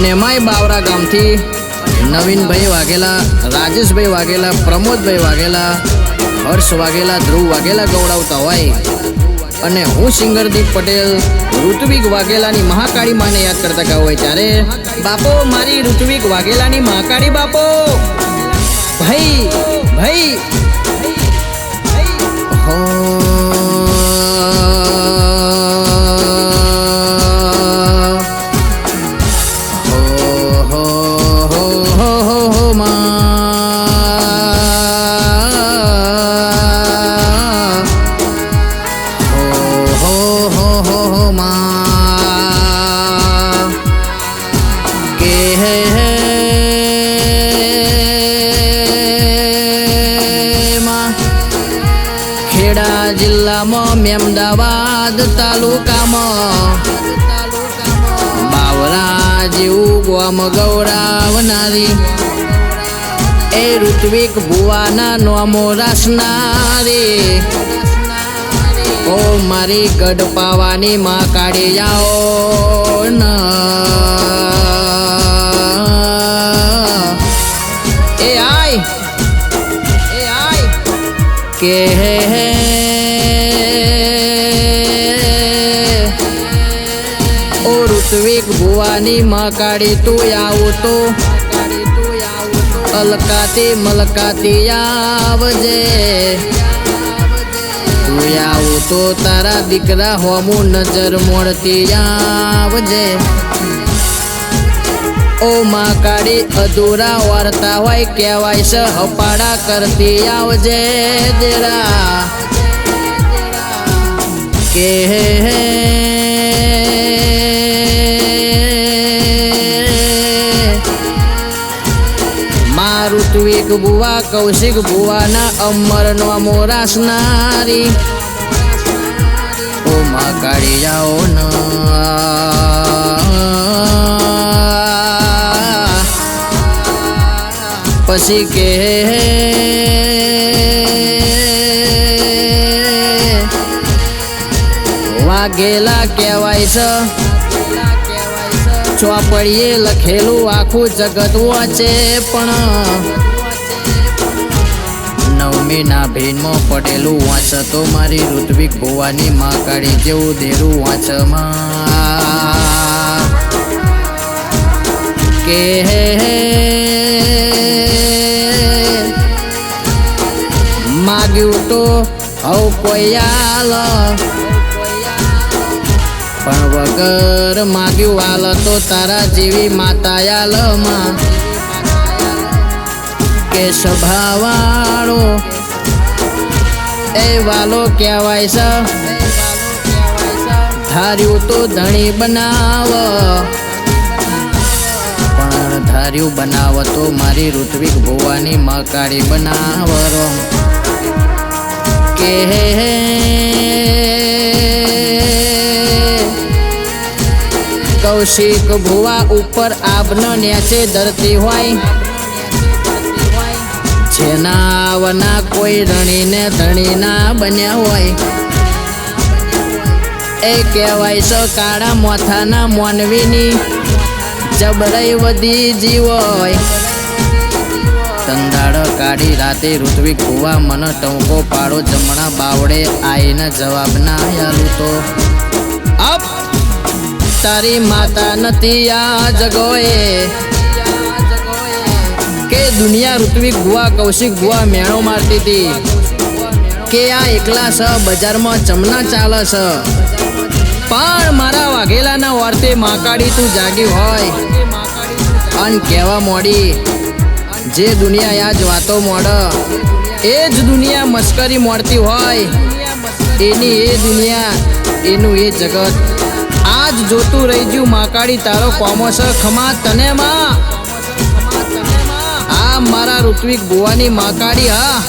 અને એમાંય બાવરા ગામથી નવીનભાઈ વાઘેલા, રાજેશભાઈ વાઘેલા, પ્રમોદભાઈ વાઘેલા, હર્ષ વાઘેલા, ધ્રુવ વાઘેલા ગવડાવતા હોય અને હું સિંગરદીપ પટેલ ઋત્વિક વાઘેલાની મહાકાળી માને યાદ કરતા ગાવ હોય ત્યારે બાપો મારી ઋત્વિક વાઘેલાની મહાકાળી બાપો ભાઈ ભાઈ હો ખેડા જિલ્લામાં મેમદાવાદ તાલુકામાં બાવરા જેવું ગામ ગૌરાવનારી એ ઋત્વિક ભુવાના નોમો રાસનારી ઓ મારી ગઢ પાવાની માં કાઢી જાઓ એ આય કે ઓ ઋત્વિક ભુવાની માં કાઢી તું આવું તો અલકાતી મલકાતી આવજે તું આવું તો તારા દીકરા હોમું નજર મોડતી આવજે ઓ માં કાળી અધૂરા વાર્તા હોય કહેવાય છે હપાડા કરતી આવજે દેરા કે માં ઋત્વિક ભુવા કૌશિક ભુવાના અમર નોમો રાસનારી ઓ માં કાળી જાઓ ન પછી કે વાઘેલા કહેવાય છે ચોપડીએ લખેલું આખું જગત વાંચે પણ નવમીના ભીનમાં પડેલું વાંચ તો મારી ઋત્વિક ભુવાની માં કાળી જેવું દેરું વાંચમાં કે માગ્યું તો હવ કોઈ આલ પણ વગર માગ્યું આલ તો તારા જેવી માતા આલમાં કે સ્વભાવવાળો એ વાલો કહેવાય છે ધાર્યું તો ધણી બનાવ પણ ધાર્યું બનાવ તો મારી ઋત્વિક ભુવાની માં કાળી બનાવરો કે કૌશિક ભુવા ઉપર આબનો નેચે ધરતી હોય જેના વના કોઈ રણીને ધણીના બન્યા હોય એ કહેવાય છે કાળા મોથાના મોનવીની જબરાઈ વધી જીવોય તંદાળ કાઢી રાતે ઋત્વિક ભુવા મને ટંકો પાડો જમણા બાવડે આઈને જવાબ ના આલું તો અપ તારી માતા નથી આ જગોએ કે દુનિયા ઋત્વિક ભુવા કૌશિક ભુવા મેણો મારતી હતી કે આ એકલા છે બજારમાં ચમના ચાલે છે પણ મારા વાઘેલાના વાર્તે માકાડી તું જાગી હોય અન કહેવા મોડી જે દુનિયા યાજ વાતો મોડ એ જ દુનિયા મસ્કરી મોડતી હોય એની એ દુનિયા એનું એ જગત આજ જોતું રહી ગયું માકાડી તારો કોમો છે ખમા તને માં આ મારા ઋત્વિક ભુવાની માકાડી હા